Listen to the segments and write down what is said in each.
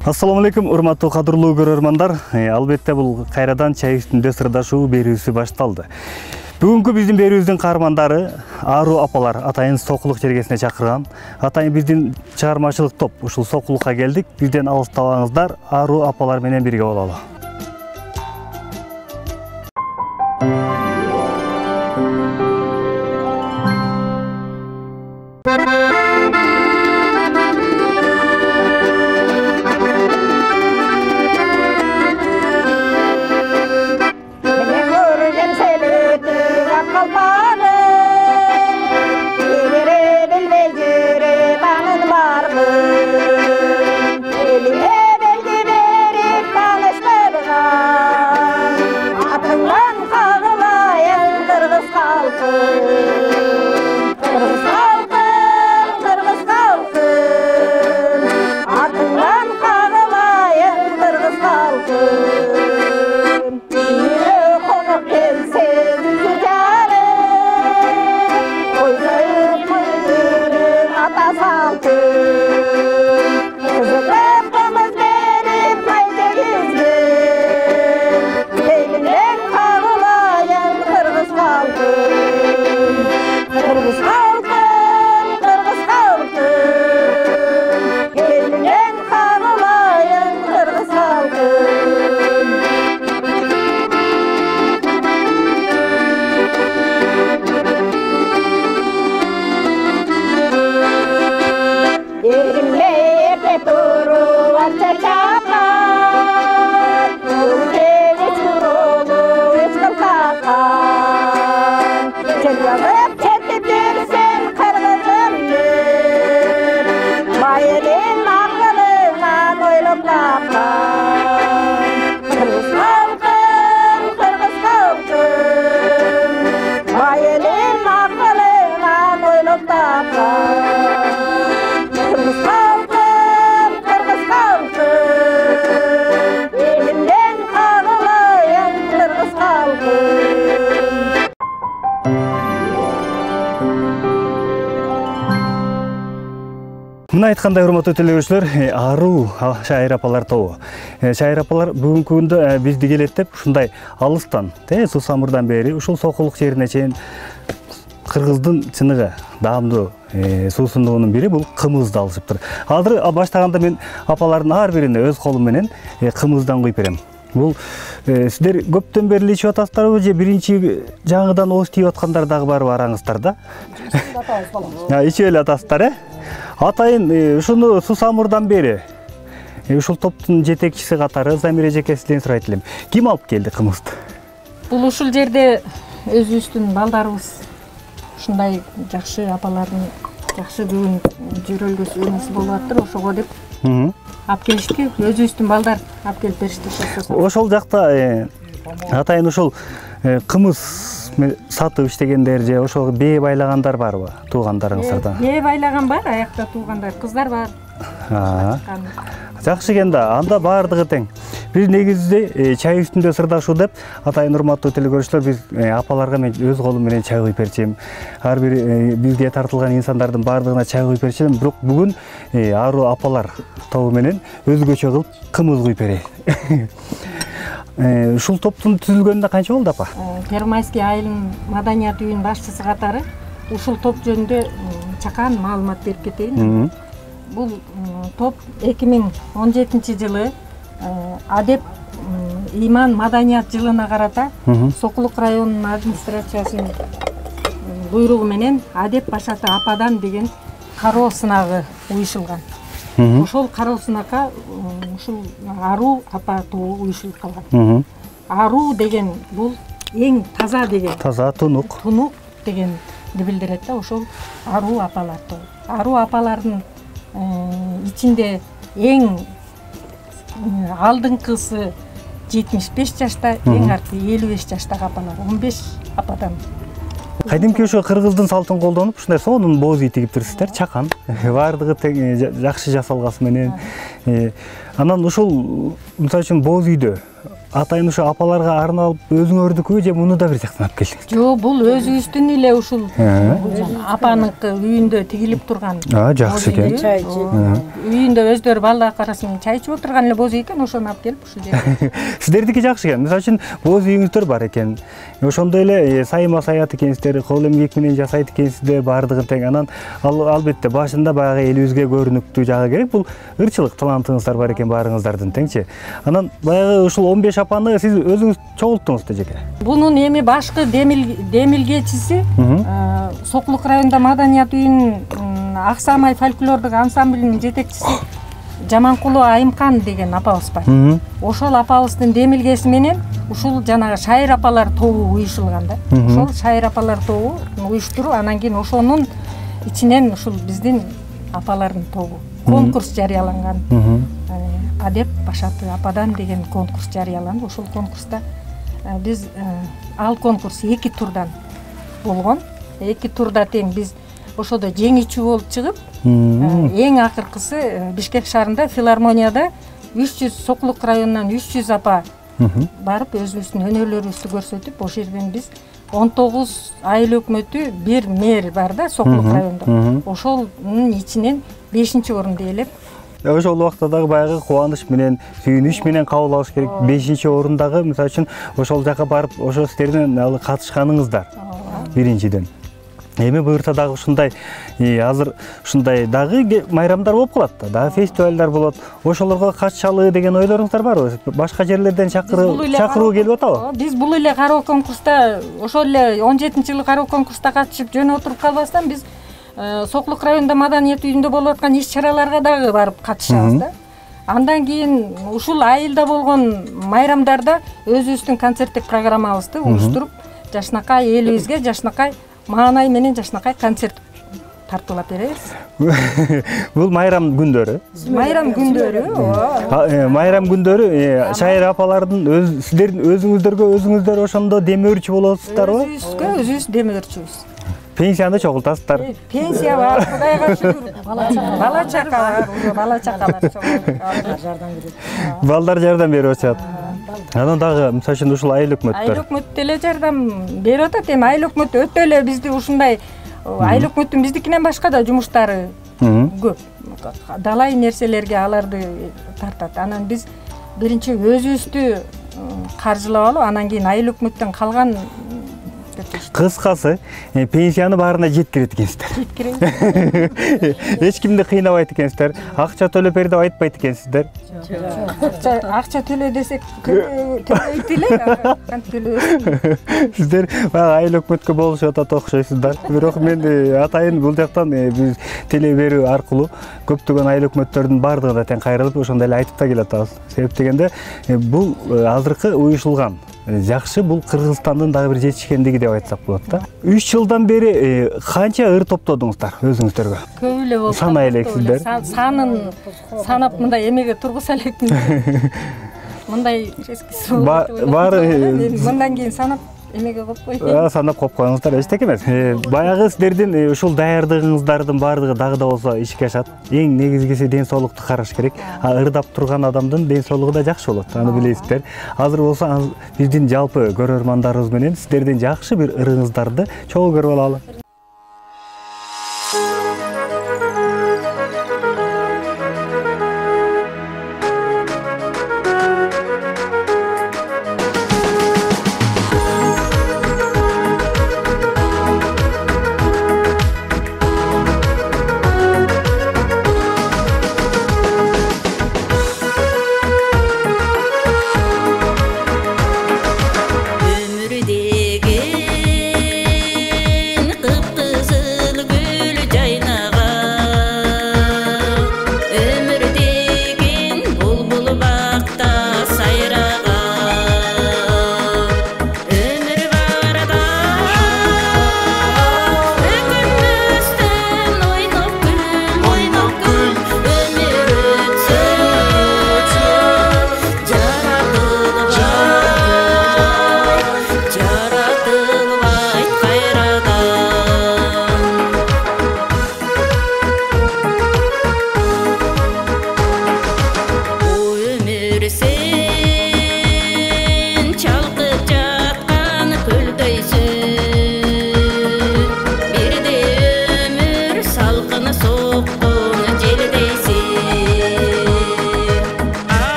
Ассаламу алейкум, урматтуу кадырлуу көрөрмандар. Албетте бул кайрадан чай үстүндө сырдашуу берүүсү башталды. Бүгүнкү биздин берүүбүздүн каармандары Ару апалар атайын сокулук жергесине чакырган. Атайын биздин чыгармачылык топ ушул сокулукка келдик. Бизден алыстабаңыздар, Ару апалар менен бирге бололу. Мына айткандай, урматтуу телегөрүүчүлөр, Ару шайыр апалар тобу. Шайыр апалар бүгүнкү күндө бизди келеттеп, ушундай алыстан, Сусамырдан бери ушул сокулук жерине чейин кыргыздын чыныгы даамдуу суусундугунун бири бул кымызды алышыптыр. Азыр баштаганда мен апалардын ар бирине өз колум менен кымыздан куюп берем. Бул сиздер көптөн бери ичип атасыздарбы же биринчи жаңыдан ооз тийип аткандар дагы барбы араңыздар да? Ичип эле атасыздар, Атайын ушуну Сусамырдан бери ушул топтун жетекчиси катары Замир эжеке сизден сурайт элем. Ким алып келди кымызды? Бул ушул жерде өзүбүздүн балдарыбыз ушундай жакшы апалардын жакшы бүгүн жөрөлгөсү болуп атыр, ошого деп алып келишти. Өзүбүздүн балдар алып келип беришти. Ошол жакта атайын ушул кымыз сатып иштегендер же ошол бээ байлагандар барбы туугандарыңыздардан? Бээ байлаган бар, аякта туугандар, кыздар бар. Жакшы экен да, анда баардыгы тең. Биз негизинде чай үстүндө сырдашуу деп, атайын урматтуу телекөрүүчүлөр, биз апаларга мен өз колум менен чай куюп берчүм. Ар бир бизге тартылган инсандардын баардыгына чай куюп берчүм. Бирок бүгүн Ару апалар тобу менен өзгөчө кылып кымыз куюп берейин. Ушул топтун түзүлгөнүнө канча болду, апа? Первомайский айылын маданият үйүнүн башчысы катары ушул топ жөнүндө чакан маалымат берип кетейин. Бул топ 2017 жылы Адеп Иман маданият жылына карата Сокулук районунун администрациясынын буйругу менен Адеп Башаты ападан деген кароо сынагы уюшулган. Ошол кароо сынакка ушул Ару апа тобу уюшулуп калган. Ару деген бул эң таза деген. Таза, тунук. Тунук дегенди билдирет да, ошол Ару апалар тобу. Ару апалардын ичинде эң алдыңкысы 75 жашта, эң арты 55 жаштагы апалар, 15 ападан. Кайдимки ошо кыргыздын салтын колдонуп, ушундай сонун бооз ий тигип турсуздар, чакан. Баардыгы жакшы жасалгасы менен. Анан ушул мисалы үчүн бооз үйдө атайын ушу апаларга арналып өзүңөрдүкү же муну да бир жактан алып келдиңиз? Жок, бул өзүбүздүн эле ушул апаныкы үйүндө тигилип турган. Жакшы экен. Үйүндө өздөрү балдар арасында чай ичип отурган эле боз үй экен, ошону алып келип ушул жерге. Сиздердики жакшы экен. Мисалы үчүн боз үйүңүздөр бар экен. Ошондой эле сайма саят экенсиздер, кол эмгек менен жасайт экенсиздер, баардыгын тең. Анан албетте башында баягы элибизге көрүнүктүү жагы керек. Бул ырчылык талантыңыздар бар экен баарыңыздардын теңчи. Анан баягы ушул 15 апаны сиз өзүңүз чогулттуңуз да жеке. Бунун эми башкы демилгечиси Сокулук районунда маданият үйүнүн Аксамай фольклордук ансамблинин жетекчиси Жаманкулу Айымкан деген апабыз бар. Ошол апабыздын демилгеси менен ушул жанагы шайыр апалар тобу уюшулган да. Ошол шайыр апалар тобу уюштуруп, анан кийин ошонун ичинен ушул биздин апалардын тобу конкурс жарыяланган. Адеп Башаты ападан деген конкурс жарыяланды. Ошол конкурста биз ал конкурс 2 турдан болгон. 2 турда тең биз ошодо жеңүүчү болуп чыгып, эң акыркысы Бишкек шаарында филармонияда 300 Сокулук районунан 300 апа барып өзүбүздүн өнөрлөрүбүздү көрсөтүп, ошол жерден биз 19 айыл өкмөтү, бир мэр бар да Сокулук районунда. Ошонун ичинен 5-орунду ээлеп, ошол убакта дагы баягы кубаныч менен, сүйүнүч менен кабыл алыш керек. 5-орундагы мисалы үчүн ошол жака барып, ошол сиздердин катышканыңыздар биринчиден. Эми буюрса дагы ушундай азыр ушундай дагы майрамдар болуп калат да, дагы фестивалдар болот. Ошолорго катышалы деген ойлоруңуздар барбы? Башка жерлерден чакыруу келип атабы? Биз бул эле кароо конкурста, ошол эле 17-жылы кароо конкурста катышып жөн отуруп калбастан биз Сокулук районунда маданият үйүндө болуп аткан иш-чараларга дагы барып катышабыз да. Андан кийин ушул айылда болгон майрамдарда өзүбүздүн концерттик программабызды уюштуруп, жашнакай элибизге жашнакай маанай менен жашнакай концерт тартуулап беребиз. Бул майрам күндөрү. Майрам күндөрү. Майрам күндөрү шайыр апалардын сиздердин өзүңүздөр ошондо демөөрчү болосуздарбы? Өзүбүз демөөрчүбүз. Пенсияны чогултасыздар. Пенсия бар, Кудайга шүгүр. Бала чакалар жардам берет. Балдар жардам берип атышат. Анан дагы мисалы үчүн ушул айыл өкмөттөр. Айыл өкмөт деле жардам берип атат. Эми айыл өкмөт өтө эле бизди ушундай айыл өкмөттүн биздикинен башка да жумуштары көп. Далай нерселерге аларды тартат. Анан биз биринчи өзүбүздү каржылап алып, анан кийин айыл өкмөттөн калган. Кыскасы, пенсияны баарына жеткирет экенсиздер. Жеткиребиз. Эч кимди кыйнабайт экенсиздер. Акча төлөп бер деп айтпайт экенсиздер. Акча төлө десек төлөйт эле, кантип төлөбөйсүң? Сиздер баягы айыл өкмөткө болушуп атат окшойсуздар. Бирок мен атайын бул жактан биз теле берүү аркылуу көптөгөн айыл өкмөттөрдүн баардыгына тең кайрылып ошондой эле айтып да келатабыз. Себеп дегенде бул азыркы уюшулган жакшы, бул Кыргызстандын дагы бир жетишкендиги деп айтсак болот да. 3 жылдан бери канча ыр топтодуңуздар өзүңүздөргө? Көп эле болду. Санай элексиздер. Санын санап мындай эмеге тургуза элекмин. Мындай бар. Мындан кийин санап эмеге коюп коеюн. Санап коюп коюңуздар, эчтеке эмес. Баягы сиздердин ушул даярдыгыңыздардын баардыгы дагы да болсо ишке ашат. Эң негизгиси ден соолукту караш керек. Ырдап турган адамдын ден соолугу да жакшы болот. Аны билесиздер. Азыр болсо биздин жалпы көрөрмандарыбыз менен сиздердин жакшы бир ырыңыздарды чогуу көрүп алалы.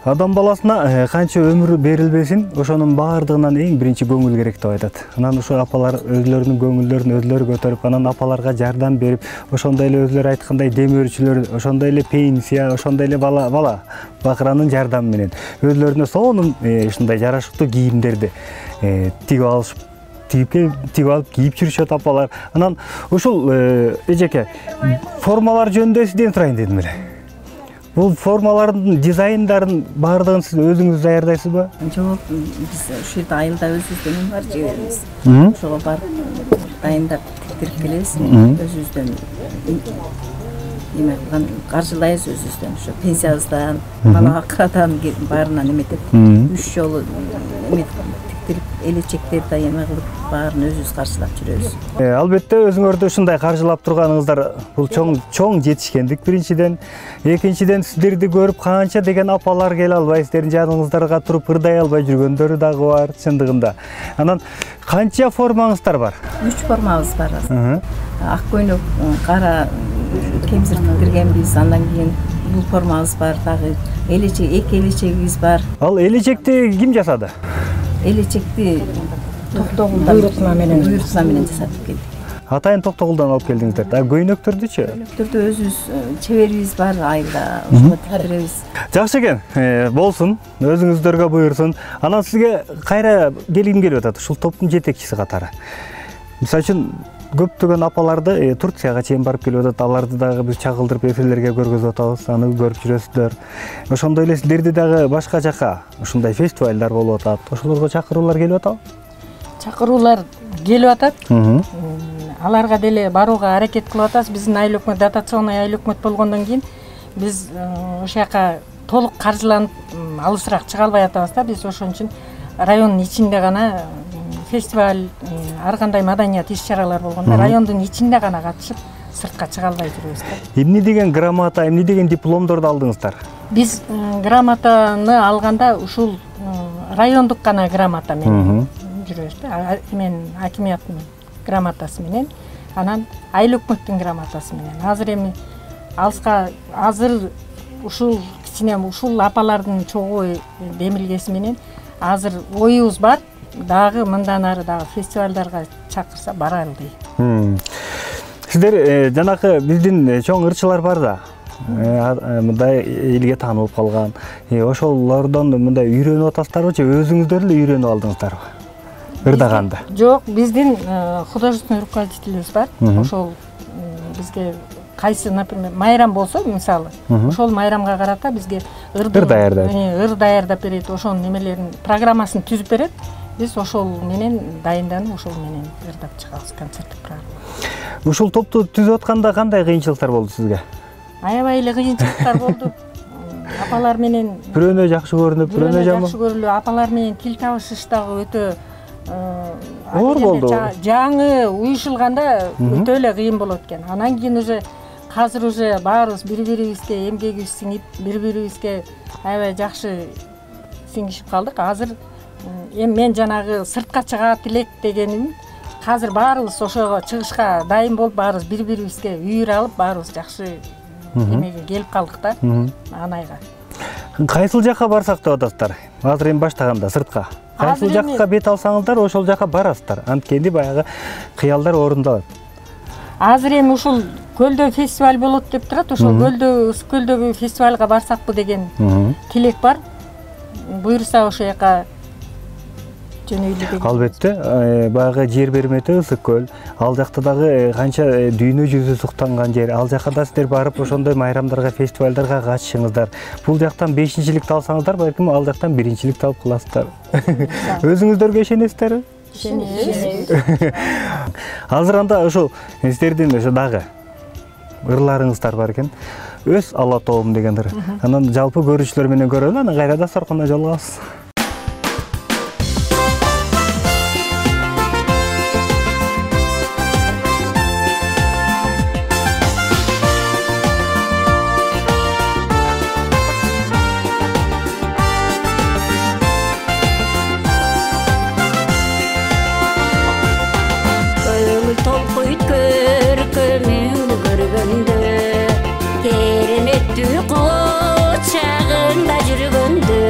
Адам баласына канча өмүр берилбесин, ошонун баардыгынан эң биринчи көңүл керек деп айтат. Анан ошо апалар өзлөрүнүн көңүлдөрүн өзлөрү көтөрүп, анан апаларга жардам берип, ошондой эле өзлөрү айткандай демөөрчүлөр, ошондой эле пенсия, ошондой эле бала бакыранын жардамы менен өзлөрүнө сонун ушундай жарашыктуу кийимдерди тигип алышып, тигип алып кийип жүрүшөт апалар. Анан ушул эжеке формалар жөнүндө сизден сурайын дедим эле. Бул формалардын дизайндарын баардыгын сиз өзүңүз даярдайсызбы? Жок, биз ушул жерде айылда өзүбүздөн бар жиберебиз. Ошого барып дайындап тиктирип келебиз. Өзүбүздөн эме кылган каржылайбыз өзүбүздөн. Ошо пенсиябыздан, бала акырадан баарынан эметип, 3 жолу тиктирип, элечектерди эме кылып, баарын өзүбүз каржылап жүрөбүз. Албетте өзүңөрдү ушундай каржылап турганыңыздар бул чоң жетишкендик биринчиден. Экинчиден сиздерди көрүп канча деген апалар келе албай, сиздердин жаныңыздарга туруп ырдай албай жүргөндөрү дагы бар чындыгында. Анан канча формаңыздар бар? 3 формабыз бар. Ак көйнөк, кара кемзир тиктиргенбиз, андан кийин бул формабыз бар, дагы элечек, 2 элечегибиз бар. Ал элечекти ким жасады? Элечекти Токтогулдан буйрутма менен жасатып келдик. Атайын Токтогулдан алып келдиңиздер. Көйнөктөрдүчү? Көйнөктөрдү өзүбүз чеберибиз бар, айылда ошого тиктиребиз. Жакшы экен, болсун, өзүңүздөргө буйрсун. Анан сизге кайра келгим келип атат, ушул топтун жетекчиси катары. Мисалы үчүн көптөгөн апаларды Турцияга чейин барып келип атат, аларды дагы биз чагылдырып эфирлерге көргөзүп атабыз, аны көрүп жүрөсүздөр. Ошондой эле сиздерди дагы башка жака ушундай фестивалдар болуп атат. Ошолорго чакыруулар келип атабы? Чакыруулар келип атат. Аларга деле барууга аракет кылып атабыз. Биздин айыл өкмөт, дотационный айыл өкмөт болгондон кийин биз ошол жака толук каржыланып алысыраак чыга албай атабыз да. Биз ошон үчүн райондун ичинде гана фестиваль, ар кандай маданият иш-чаралар болгондо райондун ичинде гана катышып, сыртка чыга албай жүрөбүз да. Эмне деген грамота, эмне деген дипломдорду алдыңыздар? Биз грамотаны алганда ушул райондук гана грамота менен жүрөбүз да. Мен акимияттын грамотасы менен, анан айыл өкмөттүн грамотасы менен. Азыр ушул кичине ушул апалардын чогуу демилгеси менен азыр оюбуз бар. Дагы мындан ары дагы фестивалдарга чакырса баралы дейм. Сиздер жанакы биздин чоң ырчылар бар да. Мындай элге таанылып калган. Ошолордон мындай үйрөнүп атасыздарбы же өзүңүздөр эле үйрөнүп алдыңыздарбы? Ырдаганда. Жок, биздин художественный руководителибиз бар. Ошол бизге кайсы, например, майрам болсо, мисалы, ошол майрамга карата бизге ыр даярдап берет, ошонун немелерин, программасын түзүп берет. Биз ошол менен дайынданып, ошол менен ырдап чыгабыз концерттик программа. Ушул топту түзүп атканда кандай кыйынчылыктар болду сизге? Аябай эле кыйынчылыктар болду. Апалар менен бирөөнө жакшы көрүнүп, бирөөнө жакшы көрүлүп, апалар менен тил табышыш дагы өтө оор болду. Жаңы уюшулганда өтө эле кыйын болот экен. Анан кийин уже азыр уже баарыбыз бири-бирибизге эмгегибиз сиңип, бири-бирибизге аябай жакшы сиңишип калдык. Азыр мен жанагы сыртка чыгат элек дегеним, азыр баарыбыз ошого чыгышка дайын болуп, баарыбыз бири-бирибизге үйүр алып, баарыбыз жакшы эмеге келип калдык да, анайга. Кайсыл жакка барсак деп атасыздар? Азыр эми баштаганда сыртка. Кайсыл жакка бет алсаңыздар, ошол жакка барасыздар. Анткени баягы кыялдар орундалат. Азыр эми ушул көлдө фестиваль болот деп турат, ошол Ысык көлдөгү фестивалга барсакпы деген тилек бар. Буйрса ошол жака жөнөйлү деген. Албетте, баягы жер бермети Ысык көл. Ал жакта дагы канча дүйнө жүзү суктанган жер. Ал жакка да сиздер барып ошондой майрамдарга, фестивалдарга катышыңыздар. Бул жактан 5-чиликти алсаңыздар, балким ал жактан 1-чиликти алып каласыздар. Өзүңүздөргө ишенесиздерби? Ишенебиз. Азыр анда ошол сиздердин ошо дагы ырларыңыздар бар экен. Өз Алатоом деген ыр. Анан жалпы көрүүчүлөр менен көрөлү, анан кайра да соркуна жолугабыз. Кереметтүү кочагында жүргөндө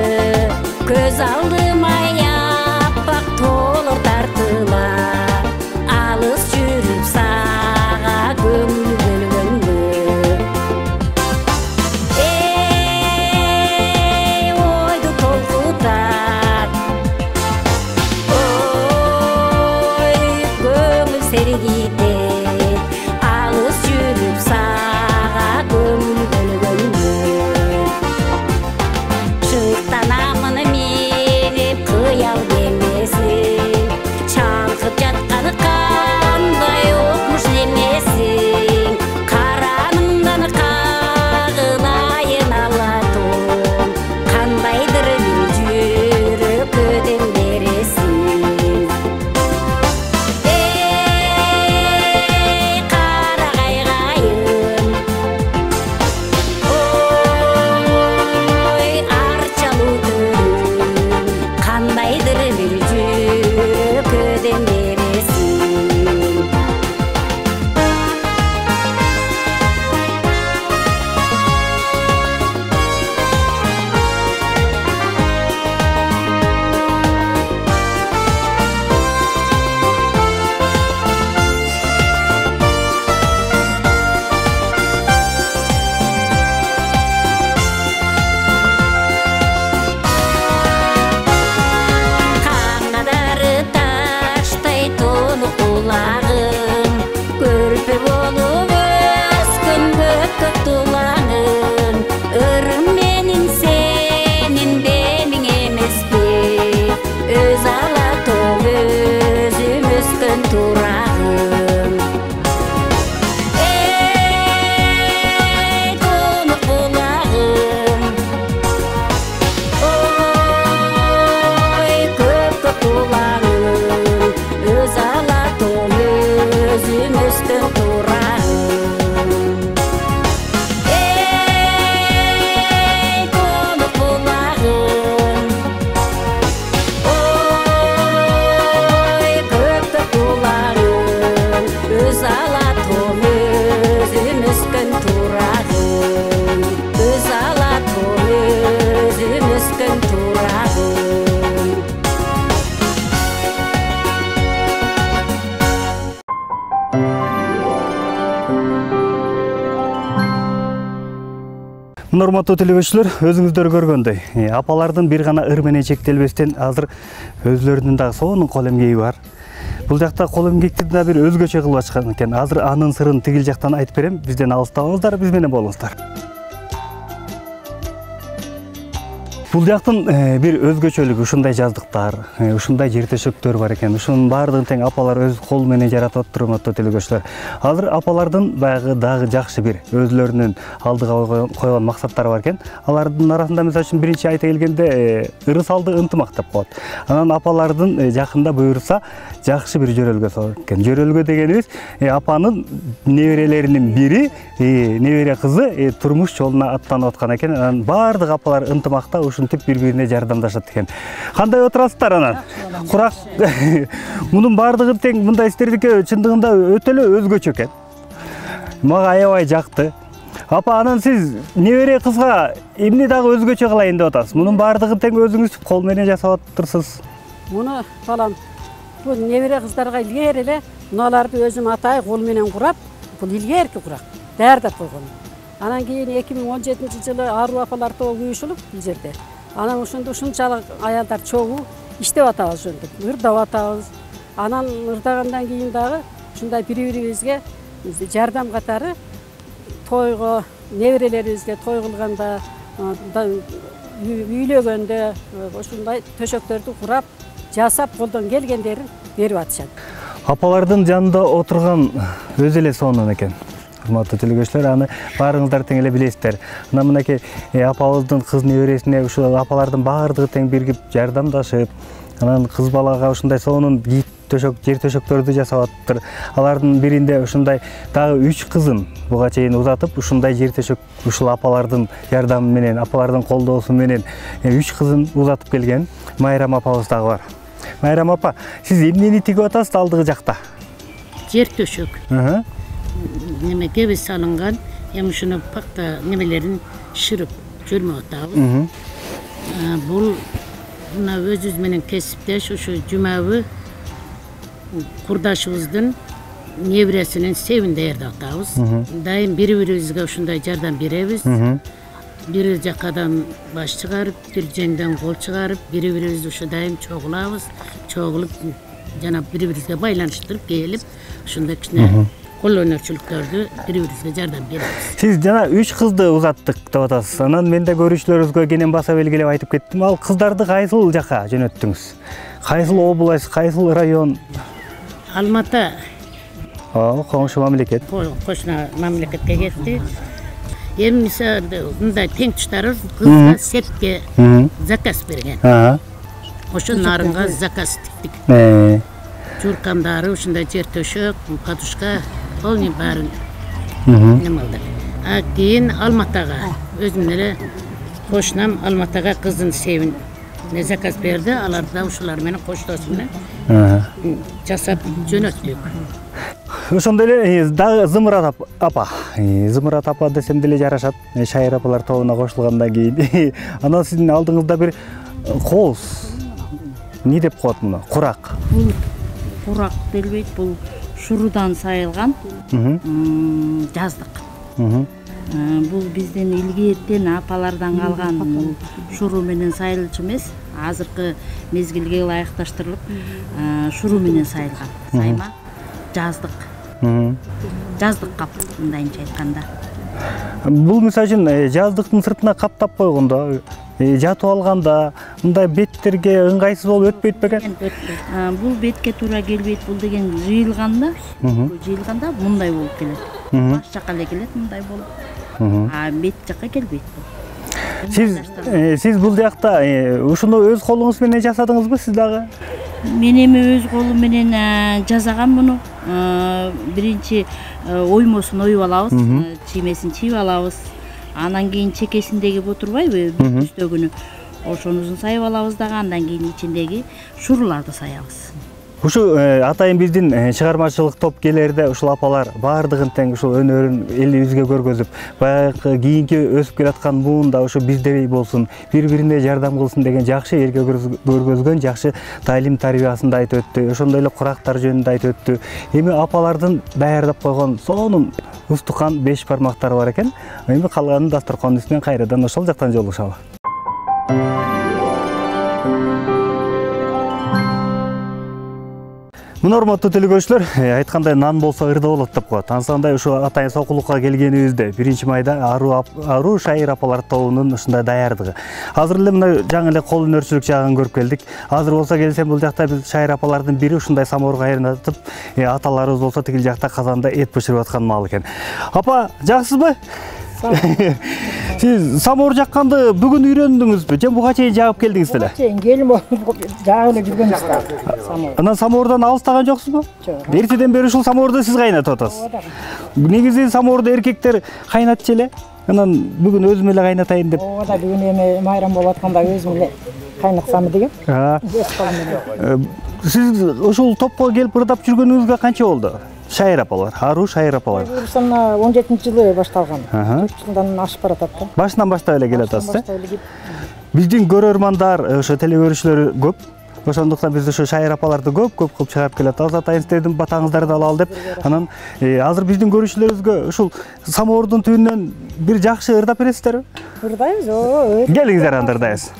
өзіміздің турағым. Ей, тоны құлағым, ой, көкті құлағым, өз алатым өзіміздің турағым, өз алатым өзіміздің турағым. Урматтуу телебөчүлөр, өзүңүздөр көргөндөй, апалардын бир гана ыр менен чектелбестен азыр өзлөрүнүн дагы сонун кол эмгеги бар. Бул жакта кол эмгекти да бир өзгөчө кылып ачкан экен. Азыр анын сырын тигил жактан айтып берем. Бизден алыстабаңыздар, биз менен болуңуздар. Бул жактын бир өзгөчөлүгү ушундай жаздыктар, ушундай жер төшөктөр бар экен. Ушунун баардыгын тең апалар өз колу менен жаратып атыптыр, урматтуу телебөчүлөр. Азыр апалардын баягы дагы жакшы бир өзлөрүнүн алдыга койгон максаттары бар экен. Алардын арасында мисалы үчүн биринчи айта келгенде ырыс алды ынтымак деп коет. Анан апалардын жакында буюрса жакшы бир жөрөлгө салат экен. Жөрөлгө дегенибиз апанын неберелеринин бири, небере кызы турмуш жолуна аттанып аткан экен. Анан баардык апалар ынтымакта ушинтип бири-бирине жардамдашат экен. Кандай отурасыздар анан? Курак. Мунун баардыгы тең мындай истердикке чындыгында өтө эле өзгөчө экен. Мага аябай жакты. Апа, анан сиз небере кызга эмне дагы өзгөчө кылайын деп атасыз? Мунун баардыгын тең өзүңүз кол менен жасап атырсыз. Муну балам, бул небере кыздарга илгери эле муналарды өзүм атай кол менен курап, бул илгерки курак даярдап койгон. Анан кийин 2017-жылы аруу апалар тобу уюшулуп бул жерде. Анан ушунчалык аялдар чогуу иштеп атабыз ошентип, ырдап атабыз. Анан ырдагандан кийин дагы ушундай бири-бирибизге жардам катары тойго, неберелерибизге той кылганда, үйлөгөндө ушундай төшөктөрдү курап, жасап колдон келгендерин берип атышат. Апалардын жанында отурган өзү эле сонун экен. Урматтуу телебөчүлөр, аны баарыңыздар тең эле билесиздер. Мына мынакей апабыздын кыз небересине ушул апалардын баардыгы тең биригип жардамдашып, анан кыз балага ушундай сонун кийик төшөк, жер төшөктөрдү жасап атыптыр. Алардын биринде ушундай дагы 3 кызын буга чейин узатып, ушундай жер төшөк ушул апалардын жардамы менен, апалардын колдоосу менен 3 кызын узатып келген Майрам апабыз дагы бар. Майрам апа, сиз эмнени тигип атасыз алдыгы жакта? Жер төшөк. Неме кеби салынган, эми ушуну пакта немелерин шырып жөрмөп атабыз. Бул мына өзүбүз менен кесиптеш ушу Жумабы курдашыбыздын небересинин себин даярдап атабыз. Дайым бири-бирибизге ушундай жардам беребиз. Бир жакадан баш чыгарып, бир жеңден кол чыгарып, бири-бирибизди ушу дайым чогулабыз. Чогулуп, жана бири-бирибизге байланыштырып келип, ушундай кичине кол өнөрчүлүктөрдү бири-бирибизге жардам беребиз. Сиз жана 3 кызды узаттык деп атасыз. Анан мен да көрүүчүлөрүбүзгө кенен баса белгилеп айтып кеттим. Ал кыздарды кайсыл жака жөнөттүңүз? Кайсыл область, кайсыл район? Алматы. Коңшу мамлекет. Кошуна мамлекетке кетти. Эми мисалы мындай тең туштарыбыз кызга сепке заказ берген. Ошо нарынга заказ тиктик. Журкандары, ушундай жер төшөк, подушка, полный баарын немалды. Кийин Алматага, өзүм эле кошунам Алматага кыздын себин заказ берди. Алар да ушулар менен коштоосу менен жасап жөнөттүк. Ошондой эле дагы Зымырат апа. Зымырат апа десем деле жарашат. Шайыр апалар тобуна кошулгандан кийин. Анан сиздин алдыңызда бир кооз. Эмне деп коет муну? Курак. Курак делбейт, бул шурудан сайылган жаздык. Бул биздин илгертен апалардан калган шуру менен сайылчу эмес, азыркы мезгилге ылайыкташтырылып шуру менен сайылган. Сайма жаздык. Жаздык кап, мындайынча айтканда. Бул мисалы үчүн жаздыктын сыртына каптап койгондо, жатып алганда мындай беттерге ыңгайсыз болуп өтпөйт бекен? Бул бетке туура келбейт, бул деген жыйылганда мындай болуп келет. Баш жака эле келет мындай болуп. Бет жака келбейт бул. Сиз бул жакта ушуну өз колуңуз менен жасадыңызбы сиз дагы? Мен эми өз колум менен жасагам муну. биринчи оймосун оюп алабыз, чиймесин чийип алабыз. Анан кийин чекесиндеги бу турбайбы, үстөгүнү. Ошонусун сайып алабыз дагы, андан кийин ичиндеги шуруларды саябыз. Ушу атайын биздин чыгармачылык топкелерде ушул апалар баардыгын тең ушул өнөрүн элибизге көргөзүп, баягы кийинки өсүп келаткан буунда ушу биздей болсун, бири-бирине жардам кылсын деген жакшы элге көргөзгөн жакшы таалим тарбиясын да айтып өттү. Ошондой эле курактар жөнүндө айтып өттү. Эми апалардын даярдап койгон сонун устукан 5 бармактары бар экен. Эми калганын дасторкондун үстүнөн кайрадан ошол жактан жолугушалы. Мына урматтуу телекөрүүчүлөр, айткандай нан болсо ырда болот деп коет. Ансандай ушу атайын сокулукка келгенибизде 1-майда аруу шайыр апалар тобунун ушундай даярдыгы. Азыр эле мына жаңы эле кол өнөрчүлүк жагын көрүп келдик. Азыр болсо келсем бул жакта биз шайыр апалардын бири ушундай самоорго айрнатып, аталарыбыз болсо тигил жакта казанда эт бышырып аткан маал экен. Апа, жаксызбы? Siz samor жаққанды бүгін үйрендіңіз бе? Жен бұға чейін жағып келдіңіз деле? Чейін келім жағып эле жүргөнбүз да. Анан самордан алыстаган жоксуз бу? Жок. Эртеден бери ушул саморду сиз кайнатып атасыз. Негизи саморду эркектер кайнатчу эле. Анан бүгүн өзүм эле кайнатайын деп. Ооба да бүгүн эми майрам болуп атканда өзүм эле кайнатсам деген. Сиз ушул топко келип ырдап жүргөнүңүзгө канча болду? Шайыр апалар, аруу шайыр апалар. Бурсун 17-жылы башталган. 4 жылдан ашып баратат да. Башынан баштап эле келатасыз, э? Биздин көрөрмандар, ошо телекөрүүчүлөр көп. Ошондуктан биз ошо шайыр апаларды көп кылып чыгарып келатабыз. Атайын сиздердин батаңыздарды алалы деп. Анан азыр биздин көрүүчүлөрүбүзгө ушул самоордун түбүнөн бир жакшы ырдап бересиздерби? Ырдайбыз, оо. Келиңиздер анда ырдайбыз.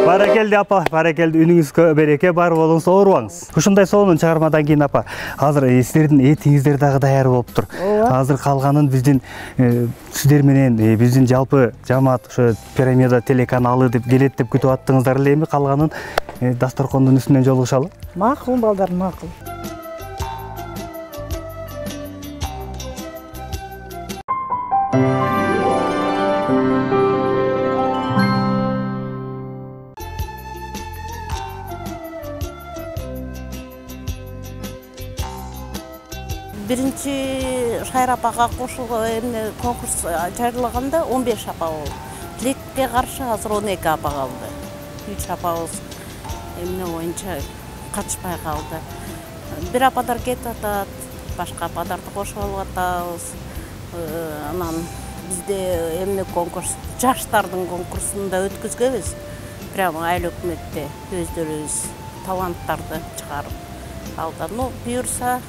Баракелди апа, баракелди, үнүңүзгө береке, бар болуңуз, оорубаңыз. Ушундай сонун чыгармадан кийин апа, азыр сиздердин этиңиздер дагы даяр болуптур. Азыр калганын биздин сиздер менен биздин жалпы жамаат ошо Пирамида телеканалы деп келет деп күтүп аттыңыздар эле, эми калганын дасторкондун үстүнөн жолугушалы. Макул балдар, макул. Биринчи Шайыр апага кошулган эмне конкурс жарыялаганда 15 апа болду. Тилекке каршы азыр 12 апа калды. 3 апабыз эмне боюнча катышпай калды. Бир ападар кетип атат, башка ападарды кошуп алып атабыз. Анан бизде эмне конкурс, жаштардын конкурсун да өткүзгөнбүз. Прямо айыл өкмөттө өздөрүбүз таланттарды чыгарып алды. Буюрса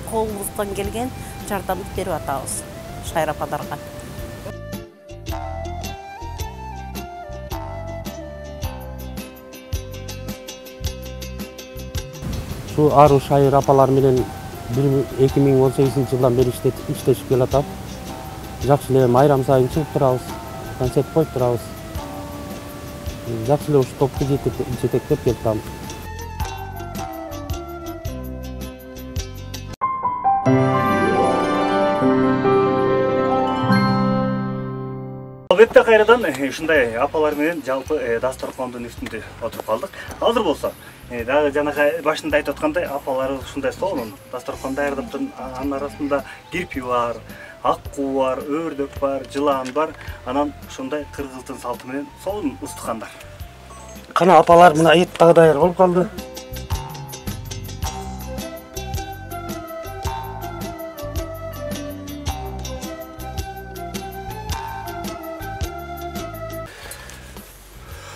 колубуздан келген жардамды берип атабыз Шайыр ападарга. Şu Ару Шайыр апалар менен 2018 жылдан бери иштешип келатат. Жакшы эле майрам сайын чыгып турабыз, концерт коюп турабыз. Жакшы эле ушу топту жетектеп келатам. Албетте кайрадан ушундай апалар менен жалпы дасторкондун үстүндө отуруп калдык. Азыр болсо дагы жанагы башында айтып аткандай апаларыбыз ушундай сонун дасторкон даярдаптын, анын арасында кирпи бар, аккуу бар, өрдөк бар, жылан бар. Анан ушундай кыргыздын салты менен сонун устукандар. Кана апалар мына эт дагы даяр болуп калды.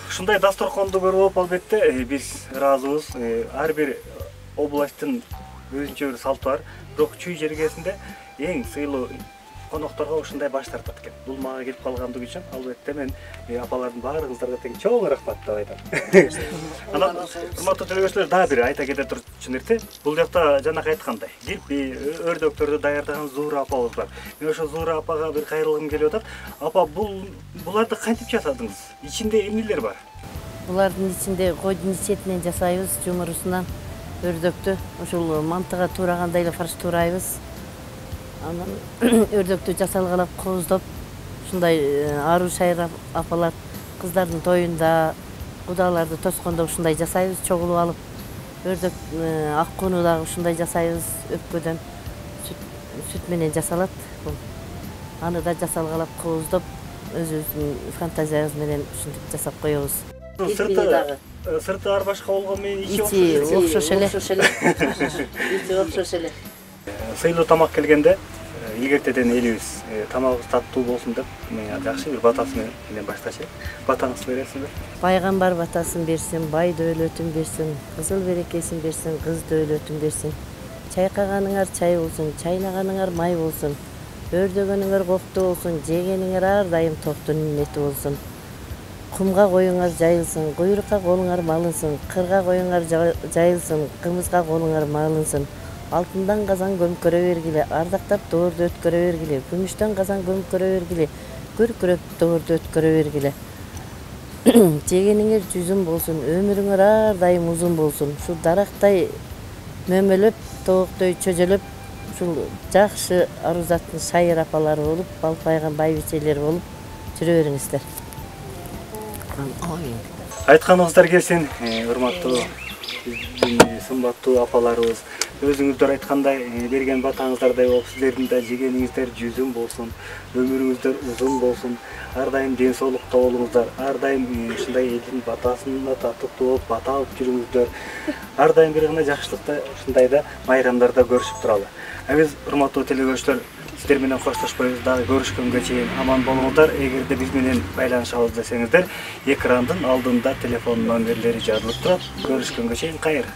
Ушундай дасторконду көрүп албетте биз ыраазыбыз. Ар бир областтын өзүнчө бир салты бар. Бирок чүй жергесинде эң сыйлуу конокторго ушундай баш тартат экен. Бул мага келип калгандыгы үчүн албетте мен апалардын баарыңыздарга тең чоң рахмат деп айтам. Анан урматтуу төлөгөчүлөр дагы бир айта кете турчу нерсе, бул жакта жанагы айткандай кирпи, өрдөктөрдү даярдаган Зуура апабыз бар. Мен ошо Зуура апага бир кайрылгым келип атат. Апа, буларды кантип жасадыңыз? Ичинде эмнелер бар? Булардын ичинде койдун ичетинен жасайбыз, жумурусунан өрдөктү. Ошол мантыга туурагандай эле фарш туурайбыз. Анан өрдөктү жасалгалап кооздоп, ушундай Ару Шайыр апалар кыздардын тоюнда, кудаларды тоскондо ушундай жасайбыз, чогулуп алып. Өрдөк аккууну дагы ушундай жасайбыз, өпкөдөн сүт менен жасалат. Аны да жасалгалап кооздоп, өзүбүздүн фантазиябыз менен ушинтип жасап коебуз. Сырты ар башка болгон менен ичи окшош эле. Ичи окшош эле. Сыйлуу тамак келгенде илгертеден элибиз тамагыбыз таттуу болсун деп жакшы бир батасы менен баштачы. Батаңызды бересизби? Пайгамбар батасын берсин, бай дөөлөтүн берсин, кызыл берекесин берсин, кыз дөөлөтүн берсин. Чайкаганыңар чай болсун, чайнаганыңар май болсун. Өрдөгөнүңөр коктуу болсун, жегениңер ар дайым токтун иммети болсун. Кумга коюңар жайылсын, куйрукка колуңар малынсын, кырга коюңар жайылсын, кымызга колуңар малынсын. Алтындан казан көмкөрө бергиле, ардактап доорду өткөрө бергиле, күмүштөн казан көмкөрө бергиле, көркүрөп доорду өткөрө бергиле. Жегениңер жүзүн болсун, өмүрүңөр ар дайым узун болсун. Ушул дарактай мөмөлөп, тооктой чөжөлөп, ушул жакшы арузаттын Шайыр апалары болуп, балпайган байбичелер болуп жүрө бериңиздер. Айтканыңыздар келсин, урматтуу сымбаттуу апаларыбыз. Өзүңүздөр айткандай берген батаңыздардай болуп, сиздердин да жегениңиздер жүзүн болсун, өмүрүңүздөр узун болсун, ар дайым ден соолукта болуңуздар, ар дайым ушундай элдин батасына татыктуу болуп, бата алып жүрүңүздөр. Ар дайым бир гана жакшылыкта ушундайда майрамдарда көрүшүп туралы. Биз урматтуу телегөрүүчүлөр, сиздер менен коштошпойбуз, дагы көрүшкөнгө чейин аман болуңуздар. Эгерде биз менен байланышабыз десеңиздер, экрандын алдында телефон номерлери жазылып турат. Көрүшкөнгө чейин кайыр.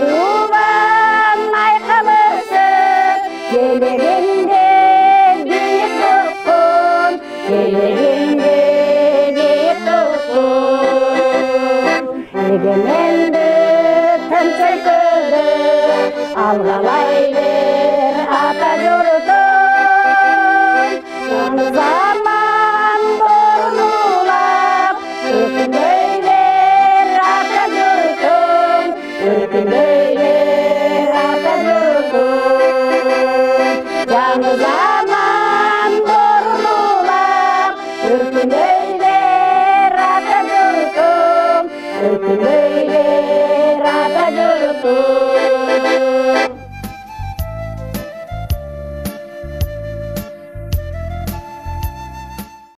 Dur